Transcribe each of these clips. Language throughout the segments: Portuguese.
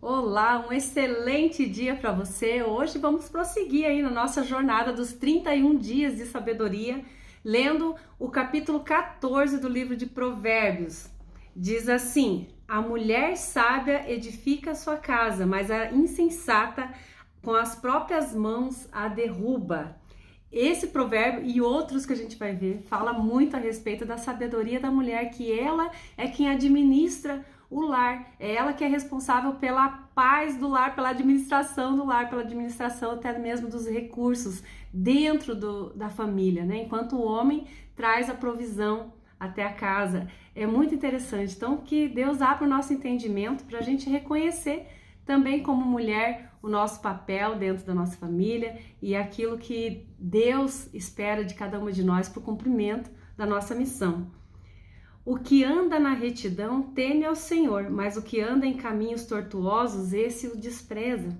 Olá, um excelente dia para você. Hoje vamos prosseguir aí na nossa jornada dos 31 dias de sabedoria, lendo o capítulo 14 do livro de Provérbios. Diz assim: a mulher sábia edifica a sua casa, mas a insensata com as próprias mãos a derruba. Esse provérbio e outros que a gente vai ver fala muito a respeito da sabedoria da mulher, que ela é quem administra o lar, é ela que é responsável pela paz do lar, pela administração do lar, pela administração até mesmo dos recursos dentro da família, né? Enquanto o homem traz a provisão até a casa. É muito interessante. Então, que Deus abra o nosso entendimento para a gente reconhecer também como mulher o nosso papel dentro da nossa família e aquilo que Deus espera de cada uma de nós para o cumprimento da nossa missão. O que anda na retidão teme ao Senhor, mas o que anda em caminhos tortuosos, esse o despreza.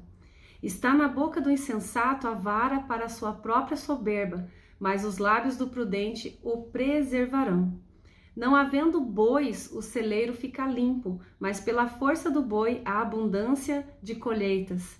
Está na boca do insensato a vara para a sua própria soberba, mas os lábios do prudente o preservarão. Não havendo bois, o celeiro fica limpo, mas pela força do boi há abundância de colheitas.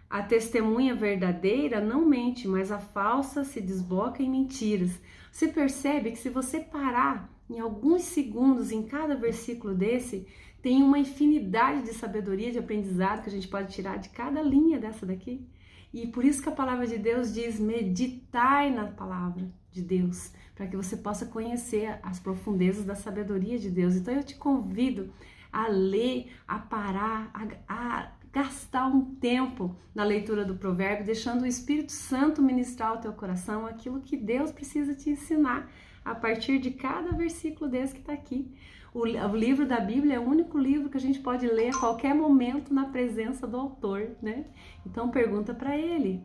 A testemunha verdadeira não mente, mas a falsa se desboca em mentiras. Você percebe que se você parar em alguns segundos em cada versículo desse, tem uma infinidade de sabedoria, de aprendizado que a gente pode tirar de cada linha dessa daqui. E por isso que a palavra de Deus diz: meditai na palavra de Deus, para que você possa conhecer as profundezas da sabedoria de Deus. Então eu te convido a ler, a parar, a gastar um tempo na leitura do provérbio, deixando o Espírito Santo ministrar ao teu coração aquilo que Deus precisa te ensinar a partir de cada versículo desse que está aqui. O livro da Bíblia é o único livro que a gente pode ler a qualquer momento na presença do autor, né? Então pergunta para ele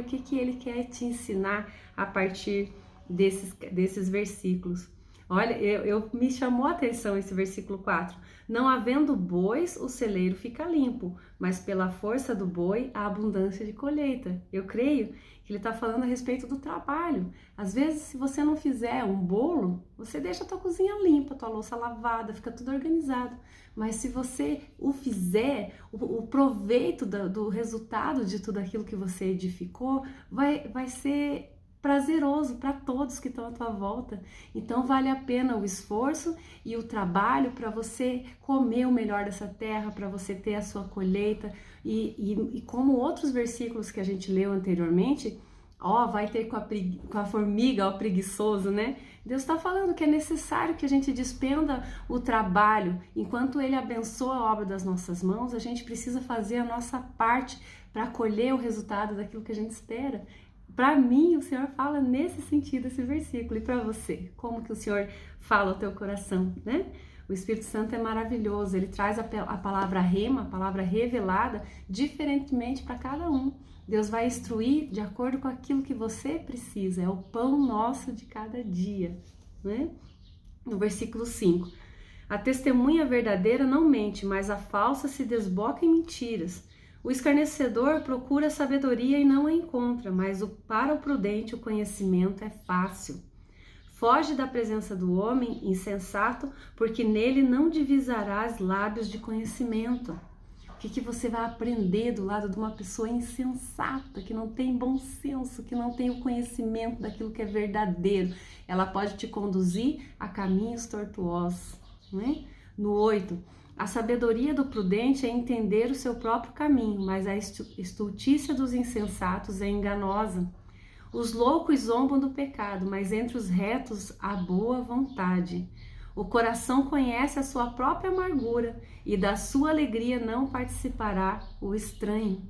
o que ele quer te ensinar a partir desses versículos. Olha, me chamou a atenção esse versículo 4. Não havendo bois, o celeiro fica limpo, mas pela força do boi, a abundância de colheita. Eu creio que ele está falando a respeito do trabalho. Às vezes, se você não fizer um bolo, você deixa a tua cozinha limpa, a tua louça lavada, fica tudo organizado. Mas se você o fizer, o proveito do resultado de tudo aquilo que você edificou vai ser prazeroso para todos que estão à tua volta. Então vale a pena o esforço e o trabalho para você comer o melhor dessa terra, para você ter a sua colheita e como outros versículos que a gente leu anteriormente, vai ter com a formiga, o preguiçoso, né? Deus está falando que é necessário que a gente despenda o trabalho. Enquanto Ele abençoa a obra das nossas mãos, a gente precisa fazer a nossa parte para colher o resultado daquilo que a gente espera. Para mim, o Senhor fala nesse sentido, esse versículo. E para você, como que o Senhor fala ao teu coração, né? O Espírito Santo é maravilhoso, ele traz a palavra rema, a palavra revelada, diferentemente para cada um. Deus vai instruir de acordo com aquilo que você precisa, é o pão nosso de cada dia, né? No versículo 5. A testemunha verdadeira não mente, mas a falsa se desboca em mentiras. O escarnecedor procura sabedoria e não a encontra, mas para o prudente o conhecimento é fácil. Foge da presença do homem insensato, porque nele não divisarás lábios de conhecimento. O que você vai aprender do lado de uma pessoa insensata, que não tem bom senso, que não tem o conhecimento daquilo que é verdadeiro? Ela pode te conduzir a caminhos tortuosos, né? No 8. A sabedoria do prudente é entender o seu próprio caminho, mas a estultícia dos insensatos é enganosa. Os loucos zombam do pecado, mas entre os retos há boa vontade. O coração conhece a sua própria amargura e da sua alegria não participará o estranho.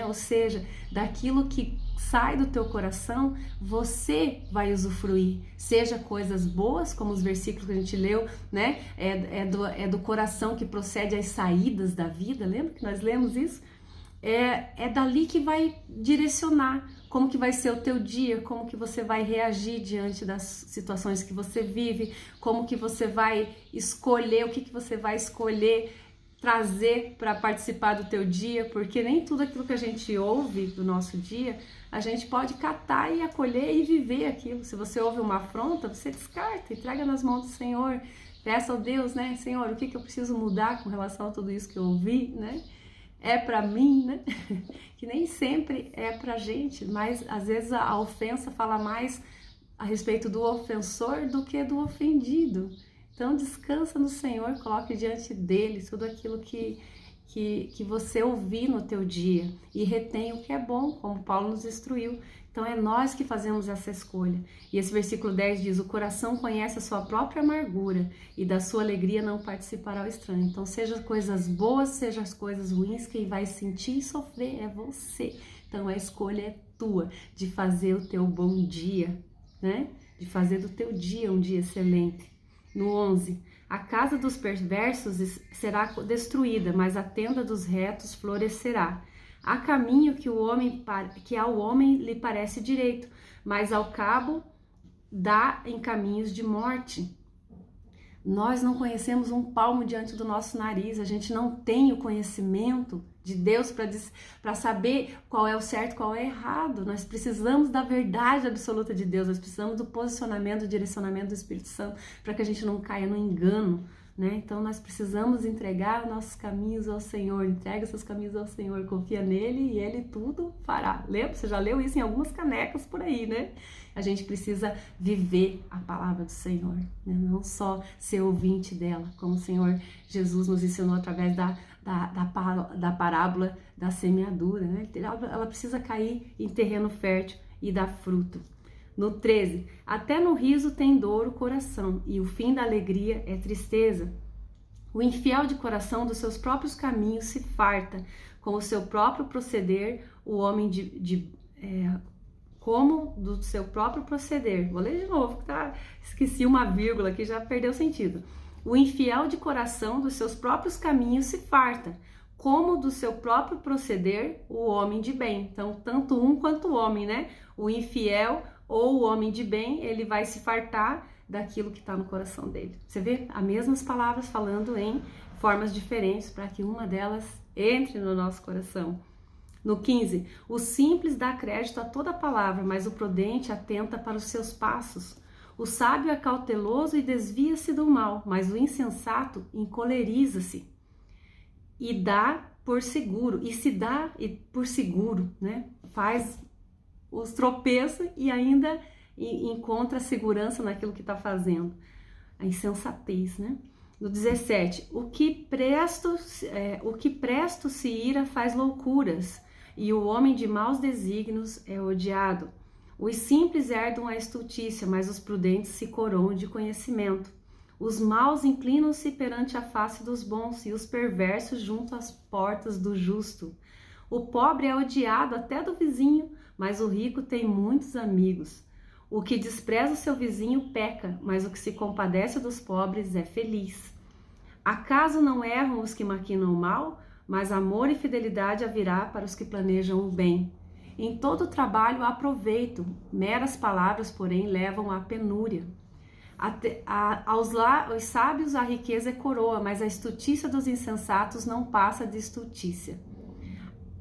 Ou seja, daquilo que sai do teu coração, você vai usufruir, seja coisas boas, como os versículos que a gente leu, né? É do coração que procede as saídas da vida, lembra que nós lemos isso? É dali que vai direcionar como que vai ser o teu dia, como que você vai reagir diante das situações que você vive, como que você vai escolher, o que você vai escolher trazer para participar do teu dia, porque nem tudo aquilo que a gente ouve do nosso dia, a gente pode catar e acolher e viver aquilo. Se você ouve uma afronta, você descarta, entrega nas mãos do Senhor. Peça ao Deus, né? Senhor, o que eu preciso mudar com relação a tudo isso que eu ouvi, né? É para mim, né? Que nem sempre é pra gente, mas às vezes a ofensa fala mais a respeito do ofensor do que do ofendido. Então descansa no Senhor, coloque diante dele tudo aquilo que você ouvir no teu dia e retém o que é bom, como Paulo nos instruiu. Então é nós que fazemos essa escolha. E esse versículo 10 diz: o coração conhece a sua própria amargura e da sua alegria não participará o estranho. Então seja as coisas boas, seja as coisas ruins, quem vai sentir e sofrer é você. Então a escolha é tua de fazer o teu bom dia, né? De fazer do teu dia um dia excelente. No 11, a casa dos perversos será destruída, mas a tenda dos retos florescerá. Há caminho que ao homem lhe parece direito, mas ao cabo dá em caminhos de morte. Nós não conhecemos um palmo diante do nosso nariz, a gente não tem o conhecimento de Deus para saber qual é o certo e qual é o errado. Nós precisamos da verdade absoluta de Deus, nós precisamos do posicionamento, do direcionamento do Espírito Santo para que a gente não caia no engano, né? Então nós precisamos entregar nossos caminhos ao Senhor, entrega seus caminhos ao Senhor, confia nele e ele tudo fará. Lembra? Você já leu isso em algumas canecas por aí, né? A gente precisa viver a palavra do Senhor, né? Não só ser ouvinte dela, como o Senhor Jesus nos ensinou através da parábola da semeadura, né? Ela precisa cair em terreno fértil e dar fruto. No 13, até no riso tem dor o coração, e o fim da alegria é tristeza. O infiel de coração dos seus próprios caminhos se farta, com o seu próprio proceder, o homem como do seu próprio proceder. Vou ler de novo, tá? Esqueci uma vírgula aqui, já perdeu o sentido. O infiel de coração dos seus próprios caminhos se farta, como do seu próprio proceder, o homem de bem. Então, tanto um quanto o homem, né? O infiel ou o homem de bem, ele vai se fartar daquilo que está no coração dele. Você vê as mesmas palavras falando em formas diferentes para que uma delas entre no nosso coração. No 15, o simples dá crédito a toda palavra, mas o prudente atenta para os seus passos. O sábio é cauteloso e desvia-se do mal, mas o insensato encoleriza-se e dá por seguro, por seguro, né? Faz os tropeços e ainda encontra segurança naquilo que está fazendo. A insensatez, né? No 17, o que presto se ira faz loucuras, e o homem de maus desígnios é odiado. Os simples herdam a estultícia, mas os prudentes se coroam de conhecimento. Os maus inclinam-se perante a face dos bons, e os perversos junto às portas do justo. O pobre é odiado até do vizinho, mas o rico tem muitos amigos. O que despreza o seu vizinho peca, mas o que se compadece dos pobres é feliz. Acaso não erram os que maquinam o mal, mas amor e fidelidade haverá para os que planejam o bem. Em todo trabalho há proveito, meras palavras, porém, levam à penúria. Aos sábios a riqueza é coroa, mas a estultícia dos insensatos não passa de estultícia.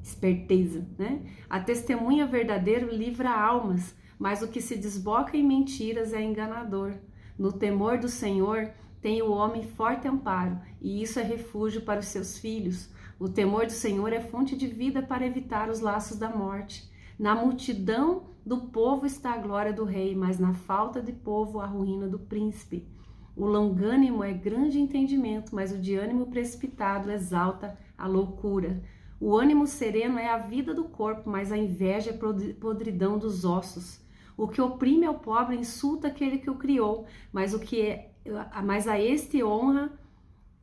Esperteza, né? A testemunha verdadeira livra almas, mas o que se desboca em mentiras é enganador. No temor do Senhor tem o homem forte amparo, e isso é refúgio para os seus filhos. O temor do Senhor é fonte de vida para evitar os laços da morte. Na multidão do povo está a glória do rei, mas na falta de povo a ruína do príncipe. O longânimo é grande entendimento, mas o de ânimo precipitado exalta a loucura. O ânimo sereno é a vida do corpo, mas a inveja é podridão dos ossos. O que oprime ao pobre insulta aquele que o criou, mas a este honra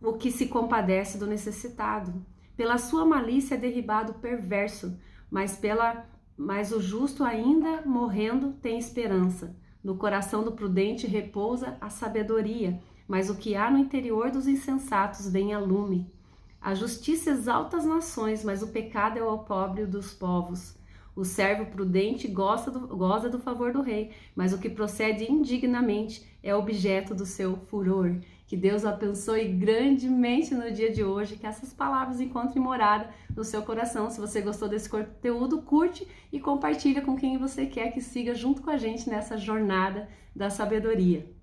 o que se compadece do necessitado. Pela sua malícia é derribado o perverso, mas o justo ainda morrendo tem esperança. No coração do prudente repousa a sabedoria, mas o que há no interior dos insensatos vem a lume. A justiça exalta as nações, mas o pecado é o opróbrio dos povos. O servo prudente goza do favor do rei, mas o que procede indignamente é objeto do seu furor. Que Deus o abençoe grandemente no dia de hoje, que essas palavras encontrem morada no seu coração. Se você gostou desse conteúdo, curte e compartilha com quem você quer que siga junto com a gente nessa jornada da sabedoria.